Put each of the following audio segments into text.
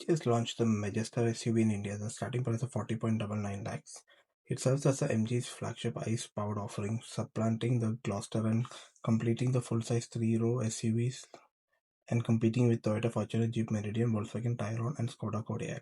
just launched the Majestor SUV in India. The starting price of 40.99 lakhs. It serves as the MG's flagship ICE-powered offering, supplanting the Gloster and completing the full-size three-row SUVs and competing with Toyota Fortuner, Jeep Meridian, Volkswagen Tayron, and Skoda Kodiaq.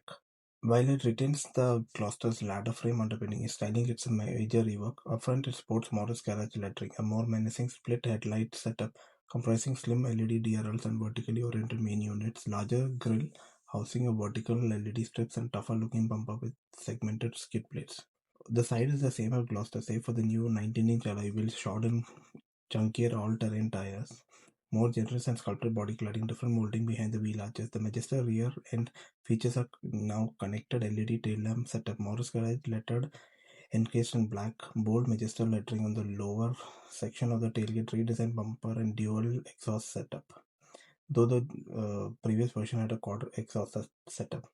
While it retains the Gloster's ladder frame underpinning, its styling it's a major rework. Upfront, it sports Morris garage lettering, a more menacing split headlight setup comprising slim LED DRLs and vertically oriented main units, larger grille housing a vertical LED strips and tougher looking bumper with segmented skid plates. The side is the same as Gloster, save for the new 19-inch alloy wheels, short and chunkier all-terrain tires, more generous and sculpted body cladding, different molding behind the wheel arches. The Majestor rear end features a now connected LED tail lamp setup, Morris garage lettered, encased in black, bold Majestor lettering on the lower section of the tailgate, redesigned bumper and dual exhaust setup. Though the previous version had a quad exhaust setup.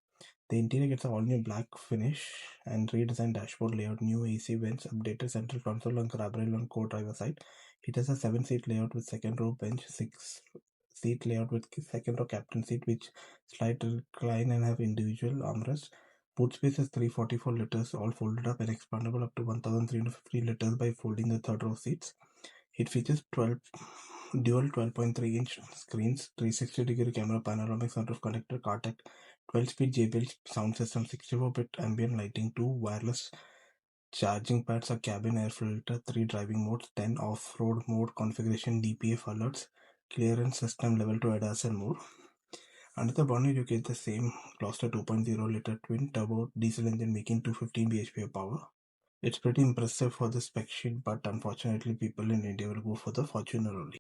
The interior gets an all-new black finish and redesigned dashboard layout, new AC vents, updated central console and grab rail on co-driver side. It has a 7-seat layout with second row bench, 6-seat layout with second row captain seat, which slide, recline and have individual armrests. Boot space is 344 liters, all folded up and expandable up to 1350 liters by folding the third row seats. It features dual 12.3-inch screens, 360-degree camera, panoramic sunroof connector, CarTech, 12-speed JBL sound system, 64-bit ambient lighting, 2 wireless charging pads, a cabin air filter, 3 driving modes, 10 off-road mode configuration, DPF alerts, clearance system level 2 ADAS and more. Under the bonnet, you get the same Gloster 2.0-liter twin-turbo diesel engine making 215 bhp of power. It's pretty impressive for the spec sheet, but unfortunately people in India will go for the Fortuner only.